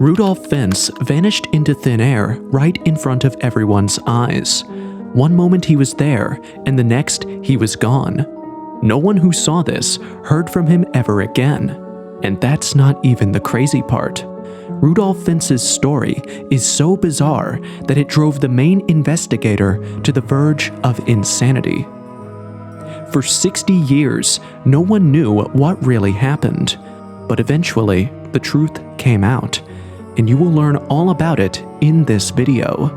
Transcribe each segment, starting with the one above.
Rudolph Fentz vanished into thin air right in front of everyone's eyes. One moment he was there, and the next he was gone. No one who saw this heard from him ever again. And that's not even the crazy part. Rudolph Fentz's story is so bizarre that it drove the main investigator to the verge of insanity. For 60 years, no one knew what really happened. But eventually, the truth came out, and you will learn all about it in this video.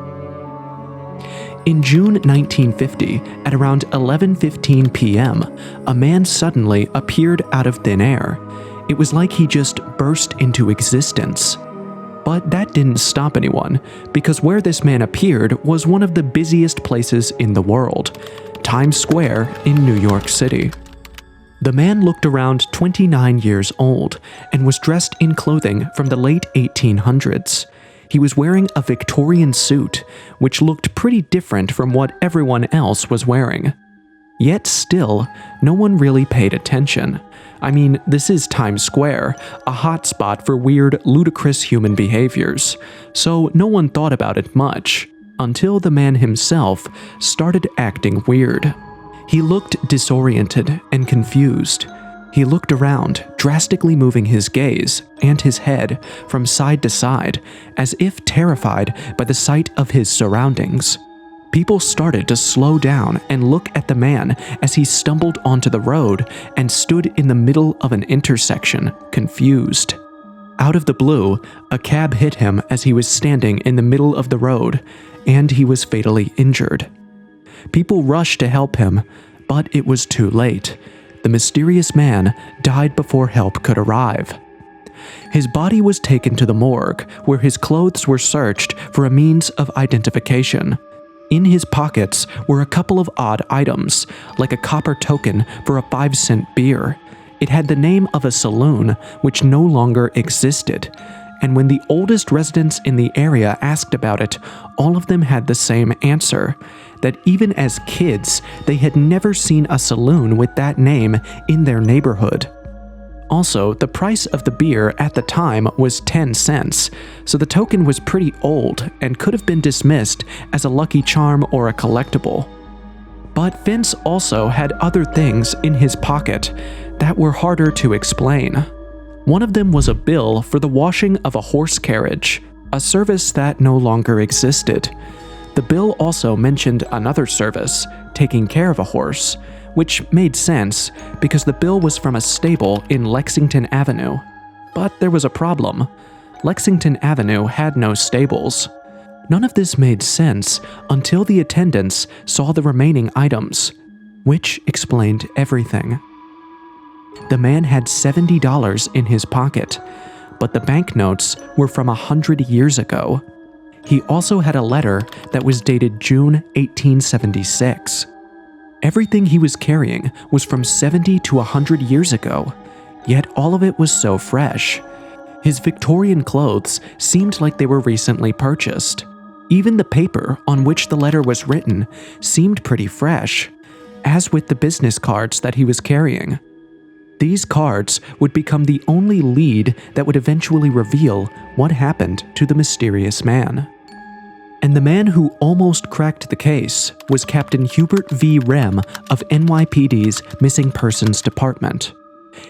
In June 1950, at around 11:15 p.m., a man suddenly appeared out of thin air. It was like he just burst into existence. But that didn't stop anyone, because where this man appeared was one of the busiest places in the world, Times Square in New York City. The man looked around 29 years old and was dressed in clothing from the late 1800s. He was wearing a Victorian suit, which looked pretty different from what everyone else was wearing. Yet still, no one really paid attention. I mean, this is Times Square, a hotspot for weird, ludicrous human behaviors, so no one thought about it much, until the man himself started acting weird. He looked disoriented and confused. He looked around, drastically moving his gaze and his head from side to side, as if terrified by the sight of his surroundings. People started to slow down and look at the man as he stumbled onto the road and stood in the middle of an intersection, confused. Out of the blue, a cab hit him as he was standing in the middle of the road, and he was fatally injured. People rushed to help him, but it was too late. The mysterious man died before help could arrive. His body was taken to the morgue, where his clothes were searched for a means of identification. In his pockets were a couple of odd items, like a copper token for a 5-cent beer. It had the name of a saloon, which no longer existed. And when the oldest residents in the area asked about it, all of them had the same answer, that even as kids, they had never seen a saloon with that name in their neighborhood. Also, the price of the beer at the time was 10 cents, so the token was pretty old and could have been dismissed as a lucky charm or a collectible. But Fentz also had other things in his pocket that were harder to explain. One of them was a bill for the washing of a horse carriage, a service that no longer existed. The bill also mentioned another service, taking care of a horse, which made sense because the bill was from a stable in Lexington Avenue. But there was a problem. Lexington Avenue had no stables. None of this made sense until the attendants saw the remaining items, which explained everything. The man had $70 in his pocket, but the banknotes were from 100 years ago. He also had a letter that was dated June 1876. Everything he was carrying was from 70 to 100 years ago, yet all of it was so fresh. His Victorian clothes seemed like they were recently purchased. Even the paper on which the letter was written seemed pretty fresh, as with the business cards that he was carrying. These cards would become the only lead that would eventually reveal what happened to the mysterious man. And the man who almost cracked the case was Captain Hubert V. Rihm of NYPD's Missing Persons Department.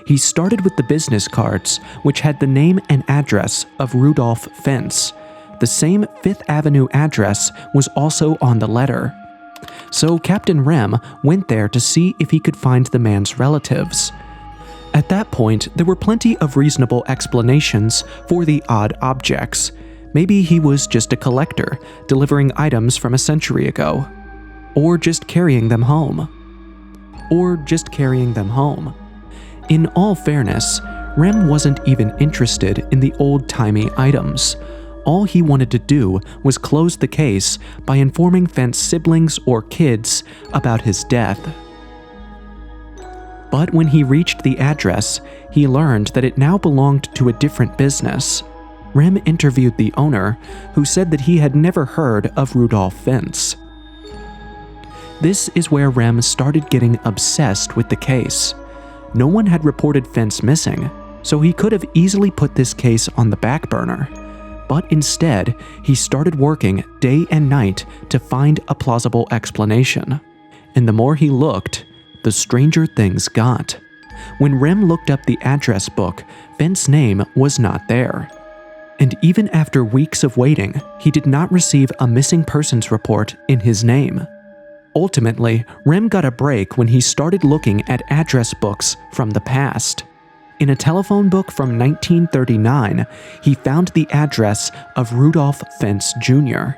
He started with the business cards, which had the name and address of Rudolph Fentz. The same Fifth Avenue address was also on the letter. So Captain Rihm went there to see if he could find the man's relatives. At that point, there were plenty of reasonable explanations for the odd objects. Maybe he was just a collector, delivering items from a century ago. Or just carrying them home. In all fairness, Rihm wasn't even interested in the old-timey items. All he wanted to do was close the case by informing Fentz's siblings or kids about his death. But when he reached the address, he learned that it now belonged to a different business. Rihm interviewed the owner, who said that he had never heard of Rudolph Fentz. This is where Rihm started getting obsessed with the case. No one had reported Fentz missing, so he could have easily put this case on the back burner. But instead, he started working day and night to find a plausible explanation. And the more he looked, the stranger things got. When Rihm looked up the address book, Fentz's name was not there. And even after weeks of waiting, he did not receive a missing persons report in his name. Ultimately, Rihm got a break when he started looking at address books from the past. In a telephone book from 1939, he found the address of Rudolph Fentz Jr.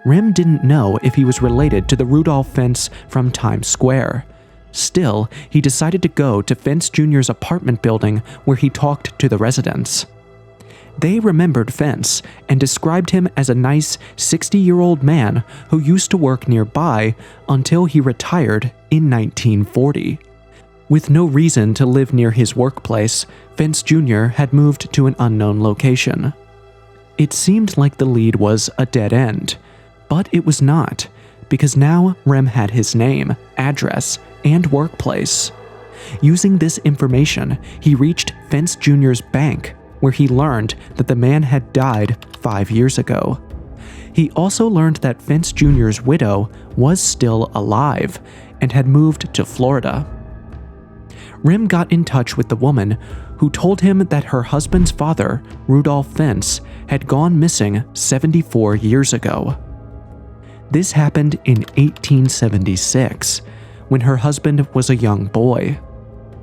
Rihm didn't know if he was related to the Rudolph Fentz from Times Square. Still, he decided to go to Fentz Jr.'s apartment building where he talked to the residents. They remembered Fentz and described him as a nice 60-year-old man who used to work nearby until he retired in 1940. With no reason to live near his workplace, Fentz Jr. had moved to an unknown location. It seemed like the lead was a dead end, but it was not, because now Rihm had his name, address, and workplace. Using this information, he reached Fentz Jr.'s bank, where he learned that the man had died 5 years ago. He also learned that Fentz Jr.'s widow was still alive and had moved to Florida. Rihm got in touch with the woman who told him that her husband's father, Rudolph Fentz, had gone missing 74 years ago. This happened in 1876, when her husband was a young boy.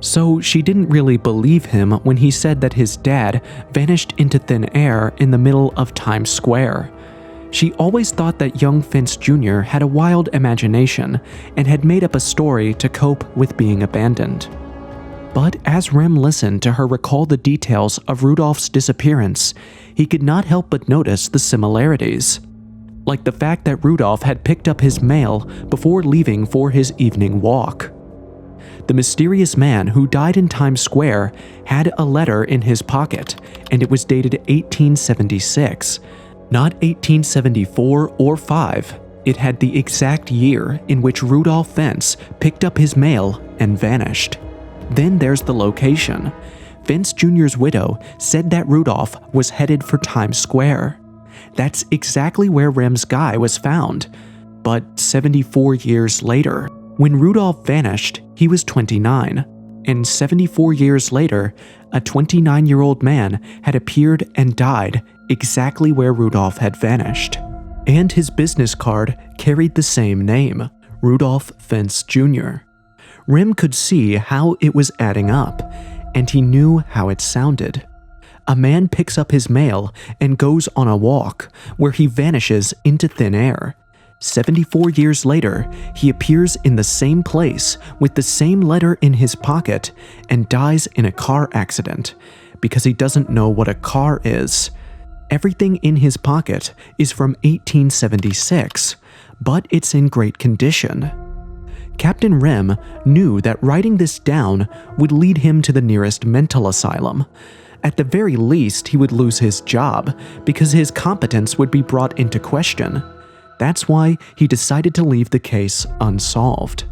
So she didn't really believe him when he said that his dad vanished into thin air in the middle of Times Square. She always thought that young Fentz Jr. had a wild imagination and had made up a story to cope with being abandoned. But as Rihm listened to her recall the details of Rudolph's disappearance, he could not help but notice the similarities. Like the fact that Rudolph had picked up his mail before leaving for his evening walk. The mysterious man who died in Times Square had a letter in his pocket, and it was dated 1876, not 1874 or 5. It had the exact year in which Rudolph Fentz picked up his mail and vanished. Then there's the location. Fentz Jr.'s widow said that Rudolph was headed for Times Square. That's exactly where Rihm's guy was found. But 74 years later, when Rudolph vanished, he was 29, and 74 years later, a 29-year-old man had appeared and died exactly where Rudolph had vanished. And his business card carried the same name, Rudolph Fentz Jr. Rihm could see how it was adding up, and he knew how it sounded. A man picks up his mail and goes on a walk, where he vanishes into thin air. 74 years later, he appears in the same place with the same letter in his pocket and dies in a car accident because he doesn't know what a car is. Everything in his pocket is from 1876, but it's in great condition. Captain Rihm knew that writing this down would lead him to the nearest mental asylum. At the very least, he would lose his job because his competence would be brought into question. That's why he decided to leave the case unsolved.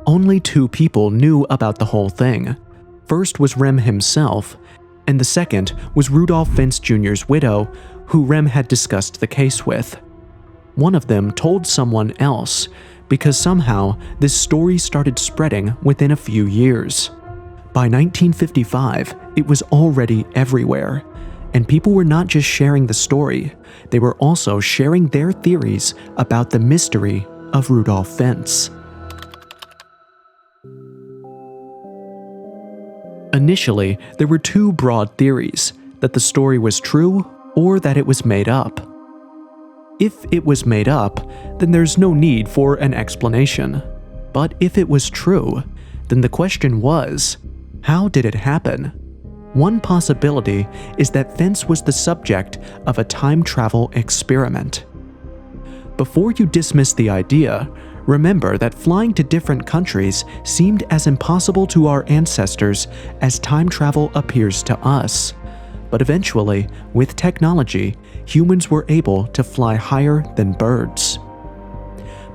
Only 2 people knew about the whole thing. First was Rihm himself, and the second was Rudolph Fentz Jr.'s widow, who Rihm had discussed the case with. One of them told someone else, because somehow this story started spreading within a few years. By 1955, it was already everywhere. And people were not just sharing the story, they were also sharing their theories about the mystery of Rudolph Fentz. Initially, there were 2 broad theories, that the story was true or that it was made up. If it was made up, then there's no need for an explanation. But if it was true, then the question was, how did it happen? One possibility is that Fentz was the subject of a time travel experiment. Before you dismiss the idea, remember that flying to different countries seemed as impossible to our ancestors as time travel appears to us. But eventually, with technology, humans were able to fly higher than birds.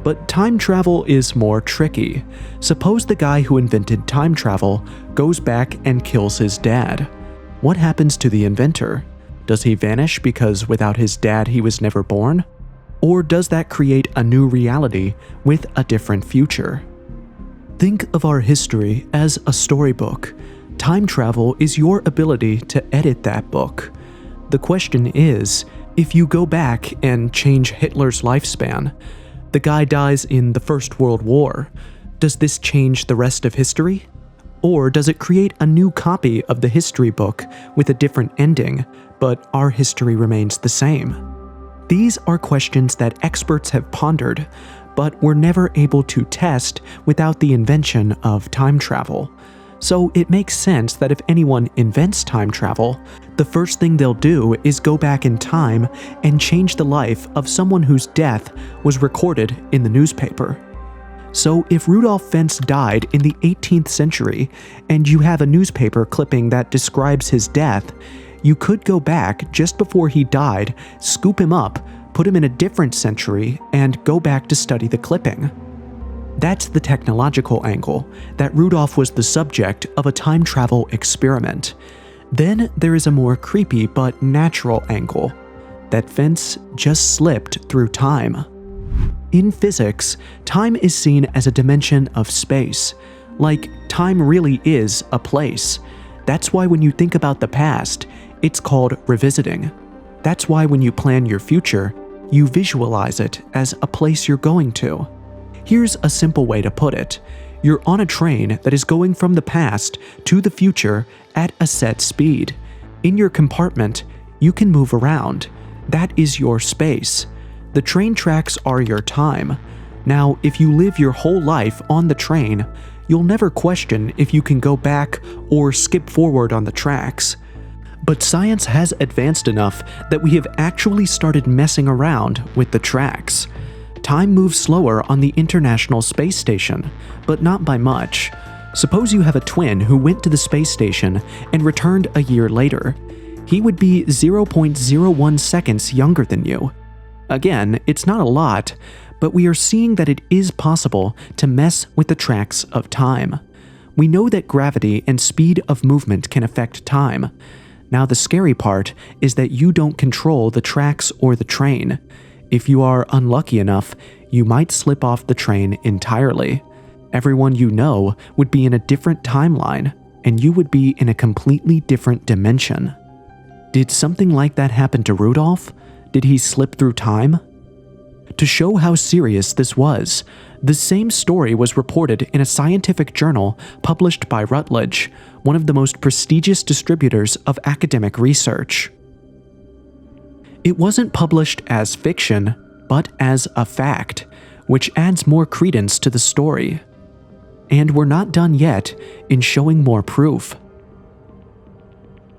But time travel is more tricky. Suppose the guy who invented time travel goes back and kills his dad. What happens to the inventor? Does he vanish because without his dad he was never born? Or does that create a new reality with a different future? Think of our history as a storybook. Time travel is your ability to edit that book. The question is, if you go back and change Hitler's lifespan, the guy dies in the First World War, does this change the rest of history? Or does it create a new copy of the history book with a different ending, but our history remains the same? These are questions that experts have pondered, but were never able to test without the invention of time travel. So it makes sense that if anyone invents time travel, the first thing they'll do is go back in time and change the life of someone whose death was recorded in the newspaper. So if Rudolph Fentz died in the 18th century and you have a newspaper clipping that describes his death, you could go back just before he died, scoop him up, put him in a different century, and go back to study the clipping. That's the technological angle, that Rudolph was the subject of a time travel experiment. Then there is a more creepy but natural angle, that Fentz just slipped through time. In physics, time is seen as a dimension of space. Like, time really is a place. That's why when you think about the past, it's called revisiting. That's why when you plan your future, you visualize it as a place you're going to. Here's a simple way to put it. You're on a train that is going from the past to the future at a set speed. In your compartment, you can move around. That is your space. The train tracks are your time. Now, if you live your whole life on the train, you'll never question if you can go back or skip forward on the tracks. But science has advanced enough that we have actually started messing around with the tracks. Time moves slower on the International Space Station, but not by much. Suppose you have a twin who went to the space station and returned a year later. He would be 0.01 seconds younger than you. Again, it's not a lot, but we are seeing that it is possible to mess with the tracks of time. We know that gravity and speed of movement can affect time. Now the scary part is that you don't control the tracks or the train. If you are unlucky enough, you might slip off the train entirely. Everyone you know would be in a different timeline, and you would be in a completely different dimension. Did something like that happen to Rudolph? Did he slip through time? To show how serious this was, the same story was reported in a scientific journal published by Routledge, one of the most prestigious distributors of academic research. It wasn't published as fiction, but as a fact, which adds more credence to the story. And we're not done yet in showing more proof.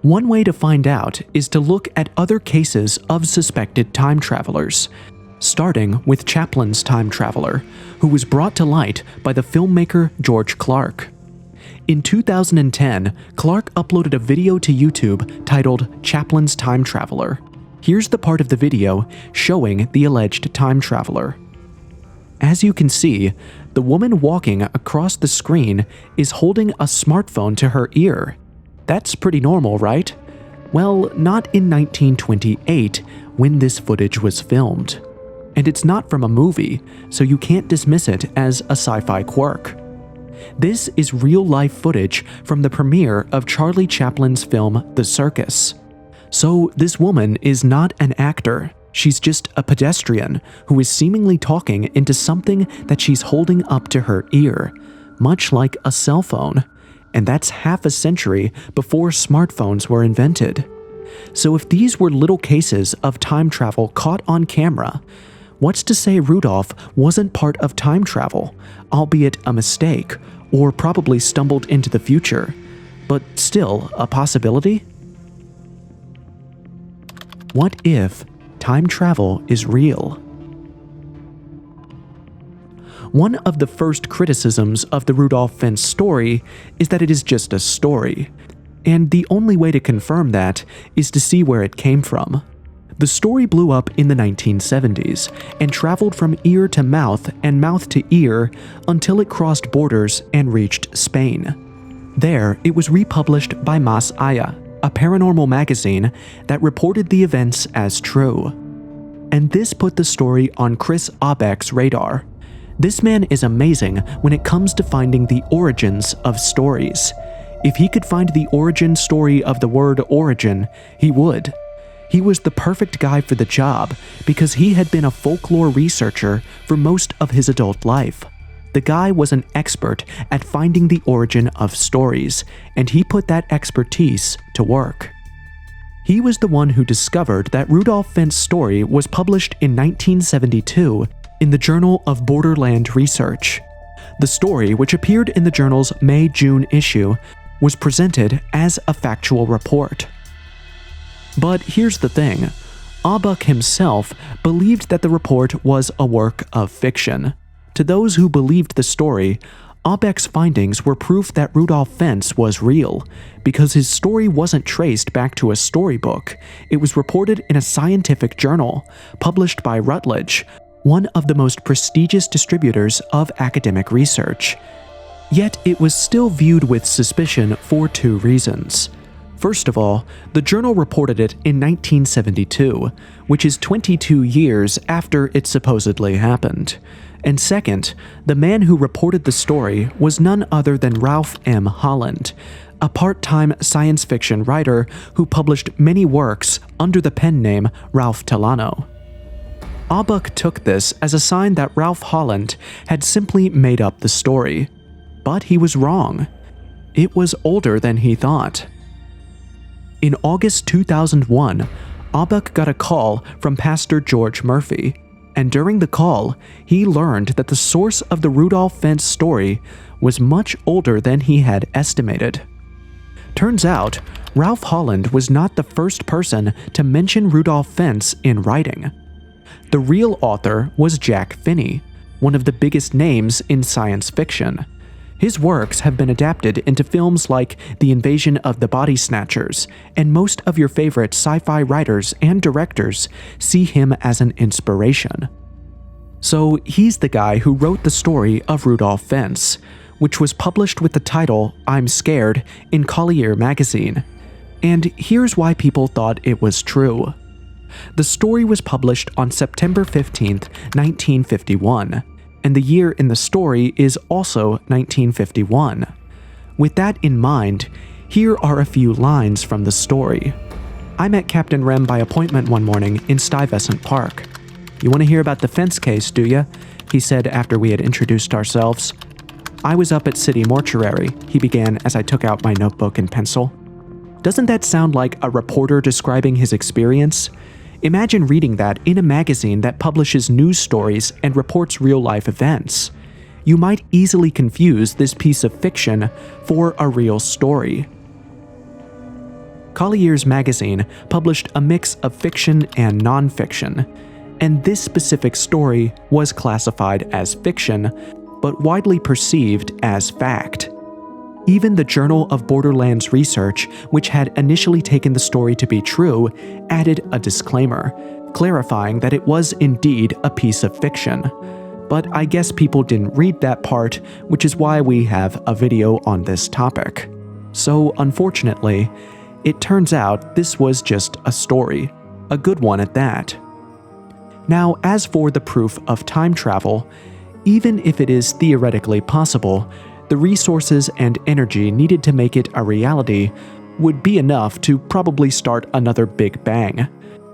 One way to find out is to look at other cases of suspected time travelers, starting with Chaplin's time traveler, who was brought to light by the filmmaker George Clark. In 2010, Clark uploaded a video to YouTube titled Chaplin's Time Traveler. Here's the part of the video showing the alleged time traveler. As you can see, the woman walking across the screen is holding a smartphone to her ear. That's pretty normal, right? Well, not in 1928, when this footage was filmed. And it's not from a movie, so you can't dismiss it as a sci-fi quirk. This is real-life footage from the premiere of Charlie Chaplin's film The Circus. So this woman is not an actor, she's just a pedestrian who is seemingly talking into something that she's holding up to her ear, much like a cell phone. And that's half a century before smartphones were invented. So if these were little cases of time travel caught on camera, what's to say Rudolph wasn't part of time travel, albeit a mistake, or probably stumbled into the future, but still a possibility? What if time travel is real? One of the first criticisms of the Rudolph Fentz story is that it is just a story, and the only way to confirm that is to see where it came from. The story blew up in the 1970s and traveled from ear to mouth and mouth to ear until it crossed borders and reached Spain. There, it was republished by Más Allá, a paranormal magazine that reported the events as true. And this put the story on Chris Aubeck's radar. This man is amazing when it comes to finding the origins of stories. If he could find the origin story of the word origin, he would. He was the perfect guy for the job because he had been a folklore researcher for most of his adult life. The guy was an expert at finding the origin of stories, and he put that expertise to work. He was the one who discovered that Rudolph Fentz story was published in 1972 in the Journal of Borderland Research. The story, which appeared in the journal's May-June issue, was presented as a factual report. But here's the thing, Aubeck himself believed that the report was a work of fiction. To those who believed the story, Aubeck's findings were proof that Rudolph Fentz was real, because his story wasn't traced back to a storybook. It was reported in a scientific journal, published by Routledge, one of the most prestigious distributors of academic research. Yet it was still viewed with suspicion for two reasons. First of all, the journal reported it in 1972, which is 22 years after it supposedly happened. And second, the man who reported the story was none other than Ralph M. Holland, a part-time science fiction writer who published many works under the pen name Ralph Talano. Aubeck took this as a sign that Ralph Holland had simply made up the story. But he was wrong. It was older than he thought. In August 2001, Aubeck got a call from Pastor George Murphy, and during the call, he learned that the source of the Rudolph Fentz story was much older than he had estimated. Turns out, Ralph Holland was not the first person to mention Rudolph Fentz in writing. The real author was Jack Finney, one of the biggest names in science fiction. His works have been adapted into films like The Invasion of the Body Snatchers, and most of your favorite sci-fi writers and directors see him as an inspiration. So he's the guy who wrote the story of Rudolph Fentz, which was published with the title I'm Scared in Collier magazine. And here's why people thought it was true. The story was published on September 15th, 1951. And the year in the story is also 1951. With that in mind, here are a few lines from the story. I met Captain Rihm by appointment one morning in Stuyvesant Park. You want to hear about the Fentz case, do ya? He said after we had introduced ourselves. I was up at City Mortuary, he began as I took out my notebook and pencil. Doesn't that sound like a reporter describing his experience? Imagine reading that in a magazine that publishes news stories and reports real-life events. You might easily confuse this piece of fiction for a real story. Collier's magazine published a mix of fiction and non-fiction, and this specific story was classified as fiction, but widely perceived as fact. Even the Journal of Borderlands Research, which had initially taken the story to be true, added a disclaimer, clarifying that it was indeed a piece of fiction. But I guess people didn't read that part, which is why we have a video on this topic. So unfortunately, it turns out this was just a story, a good one at that. Now, as for the proof of time travel, even if it is theoretically possible, the resources and energy needed to make it a reality would be enough to probably start another Big Bang.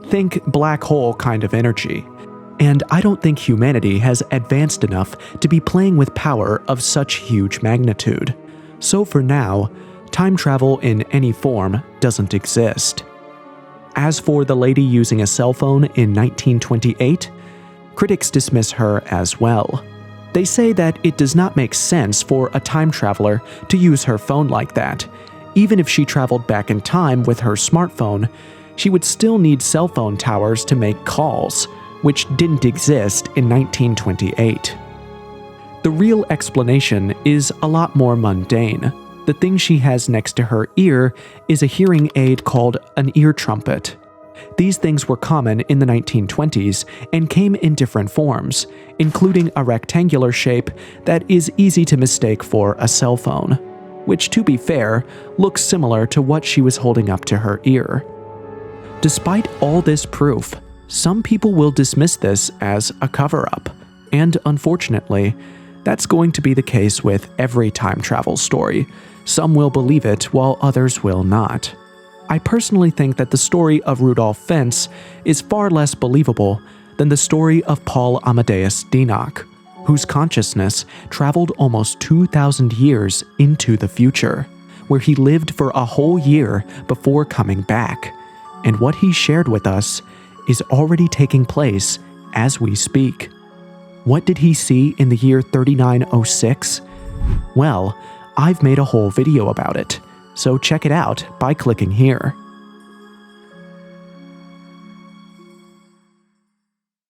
Think black hole kind of energy. And I don't think humanity has advanced enough to be playing with power of such huge magnitude. So for now, time travel in any form doesn't exist. As for the lady using a cell phone in 1928, critics dismiss her as well. They say that it does not make sense for a time traveler to use her phone like that. Even if she traveled back in time with her smartphone, she would still need cell phone towers to make calls, which didn't exist in 1928. The real explanation is a lot more mundane. The thing she has next to her ear is a hearing aid called an ear trumpet. These things were common in the 1920s and came in different forms, including a rectangular shape that is easy to mistake for a cell phone, which, to be fair, looks similar to what she was holding up to her ear. Despite all this proof, some people will dismiss this as a cover-up, and unfortunately, that's going to be the case with every time travel story. Some will believe it while others will not. I personally think that the story of Rudolph Fentz is far less believable than the story of Paul Amadeus Dienach, whose consciousness traveled almost 2,000 years into the future, where he lived for a whole year before coming back, and what he shared with us is already taking place as we speak. What did he see in the year 3906? Well, I've made a whole video about it, so check it out by clicking here.